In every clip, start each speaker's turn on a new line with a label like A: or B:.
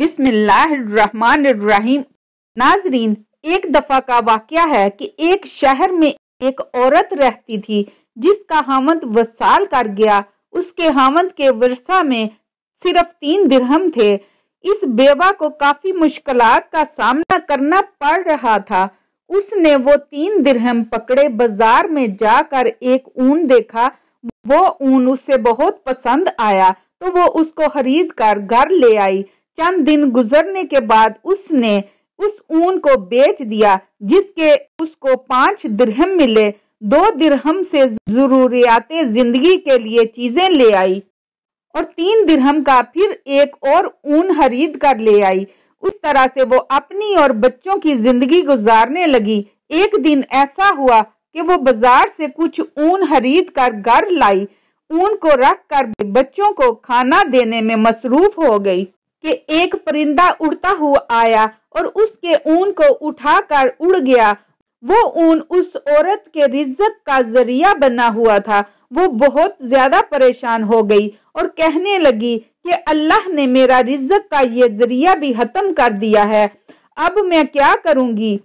A: بسم اللہ الرحمن الرحیم۔ ناظرین، ایک دفعہ کا واقعہ ہے کہ ایک شہر میں ایک عورت رہتی تھی جس کا خاوند وصال کر گیا۔ اس کے خاوند کے ورثہ میں صرف 3 درہم تھے۔ اس بیوہ کو کافی مشکلات کا سامنا کرنا پڑ رہا تھا۔ اس نے وہ 3 درہم پکڑے، بازار میں جا کر ایک اون دیکھا۔ وہ اون اسے بہت پسند آیا تو وہ اس کو خرید کر گھر لے آئی۔ چند دن گزرنے کے بعد اس نے اس اون کو بیچ دیا جس کے اس کو 5 درہم ملے۔ 2 درہم سے ضروریات زندگی کے لیے چیزیں لے آئی اور 3 درہم کا پھر ایک اور اون خرید کر لے آئی۔ اس طرح سے وہ اپنی اور بچوں کی زندگی گزارنے لگی۔ ایک دن ایسا ہوا کہ وہ بازار سے کچھ اون خرید کر گھر لائی۔ اون کو رکھ کر بچوں کو کھانا دینے میں مصروف ہو گئی کہ ایک پرندہ اڑتا ہوا آیا اور اس کے اون کو اٹھا کر اڑ گیا۔ وہ اون اس عورت کے رزق کا ذریعہ بنا ہوا تھا۔ وہ بہت زیادہ پریشان ہو گئی اور کہنے لگی کہ اللہ نے میرا رزق کا یہ ذریعہ بھی ختم کر دیا ہے۔ اب میں کیا کروں گی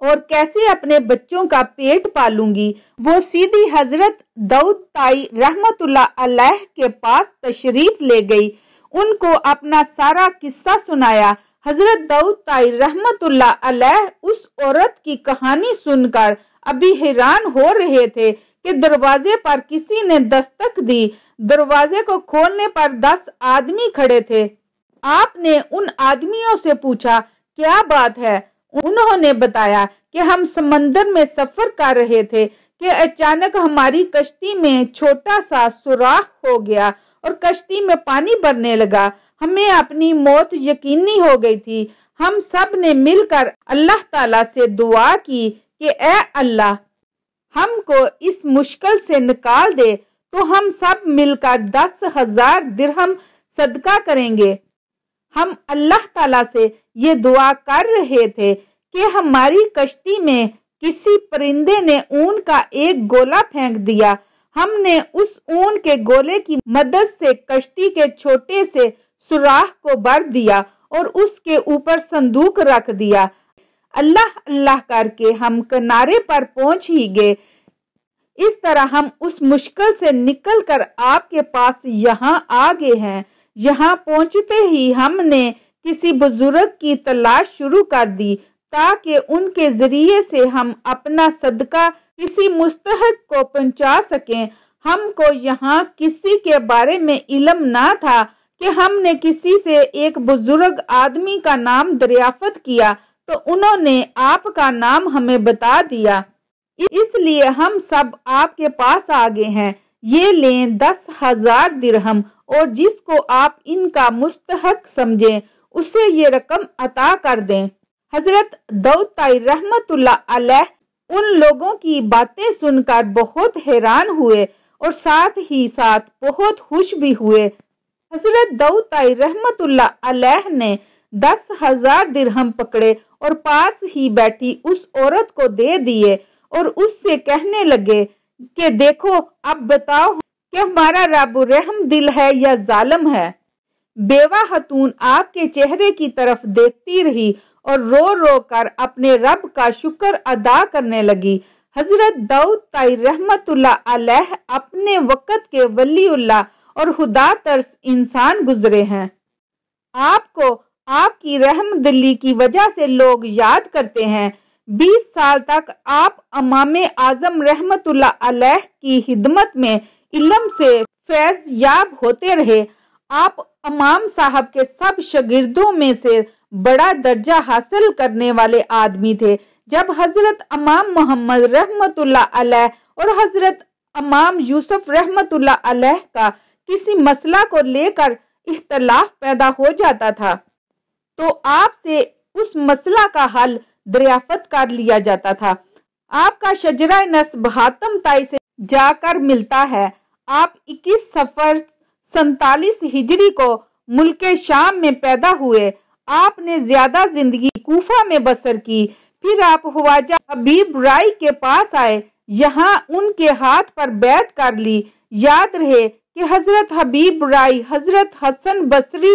A: اور کیسے اپنے بچوں کا پیٹ پالوں گی؟ وہ سیدھی حضرت داؤد طائی رحمت اللہ علیہ کے پاس تشریف لے گئی۔ ان کو اپنا سارا قصہ سنایا۔ حضرت داؤد طائی رحمت اللہ علیہ اس عورت کی کہانی سن کر ابھی حیران ہو رہے تھے کہ دروازے پر کسی نے دستک دی۔ دروازے کو کھولنے پر 10 آدمی کھڑے تھے۔ آپ نے ان آدمیوں سے پوچھا کیا بات ہے؟ انہوں نے بتایا کہ ہم سمندر میں سفر کر رہے تھے کہ اچانک ہماری کشتی میں چھوٹا سا سوراخ ہو گیا اور کشتی میں پانی بھرنے لگا۔ ہمیں اپنی موت یقینی ہو گئی تھی۔ ہم سب نے مل کر اللہ تعالیٰ سے دعا کی کہ اے اللہ، ہم کو اس مشکل سے نکال دے، تو ہم سب مل کر 10,000 درہم صدقہ کریں گے۔ ہم اللہ تعالیٰ سے یہ دعا کر رہے تھے کہ ہماری کشتی میں کسی پرندے نے اون کا ایک گولا پھینک دیا۔ ہم نے اس اون کے گولے کی مدد سے کشتی کے چھوٹے سے سوراخ کو بھر دیا اور اس کے اوپر صندوق رکھ دیا۔ اللہ اللہ کر کے ہم کنارے پر پہنچ ہی گئے۔ اس طرح ہم اس مشکل سے نکل کر آپ کے پاس یہاں آ گئے ہیں۔ یہاں پہنچتے ہی ہم نے کسی بزرگ کی تلاش شروع کر دی تاکہ ان کے ذریعے سے ہم اپنا صدقہ کسی مستحق کو پہنچا سکیں۔ ہم کو یہاں کسی کے بارے میں علم نہ تھا کہ ہم نے کسی سے ایک بزرگ آدمی کا نام دریافت کیا تو انہوں نے آپ کا نام ہمیں بتا دیا، اس لیے ہم سب آپ کے پاس آ گئے ہیں۔ یہ لیں 10,000 درہم اور جس کو آپ ان کا مستحق سمجھیں اسے یہ رقم عطا کر دیں۔ حضرت داؤد طائی رحمت اللہ علیہ ان لوگوں کی باتیں سن کر بہت حیران ہوئے اور ساتھ ہی ساتھ بہت خوش بھی ہوئے۔ حضرت داؤد طائی رحمت اللہ علیہ نے 10,000 درہم پکڑے اور پاس ہی بیٹھی اس عورت کو دے دیے اور اس سے کہنے لگے کہ دیکھو اب بتاؤ کہ ہمارا رب رحم دل ہے یا ظالم ہے؟ بیوہ خاتون آپ کے چہرے کی طرف دیکھتی رہی اور رو رو کر اپنے رب کا شکر ادا کرنے لگی۔ حضرت داؤد طائی رحمت اللہ علیہ اپنے وقت کے ولی اللہ اور خدا ترس انسان گزرے ہیں۔ آپ کو آپ کی رحم دلی کی وجہ سے لوگ یاد کرتے ہیں۔ 20 سال تک آپ امام اعظم رحمت اللہ علیہ کی خدمت میں علم سے فیض یاب ہوتے رہے۔ آپ امام صاحب کے سب شاگردوں میں سے بڑا درجہ حاصل کرنے والے آدمی تھے۔ جب حضرت امام محمد رحمت اللہ علیہ اور حضرت امام یوسف رحمت اللہ علیہ کا کسی مسئلہ کو لے کر اختلاف پیدا ہو جاتا تھا تو آپ سے اس مسئلہ کا حل دریافت کر لیا جاتا تھا۔ آپ کا شجرہ نسب حاتم طائی سے جا کر ملتا ہے۔ آپ 21 صفر 47 ہجری کو ملک شام میں پیدا ہوئے۔ آپ نے زیادہ زندگی کوفہ میں بسر کی۔ پھر آپ خواجہ حبیب رائی کے پاس آئے، یہاں ان کے ہاتھ پر بیعت کر لی۔ یاد رہے کہ حضرت حبیب رائی حضرت حسن بصری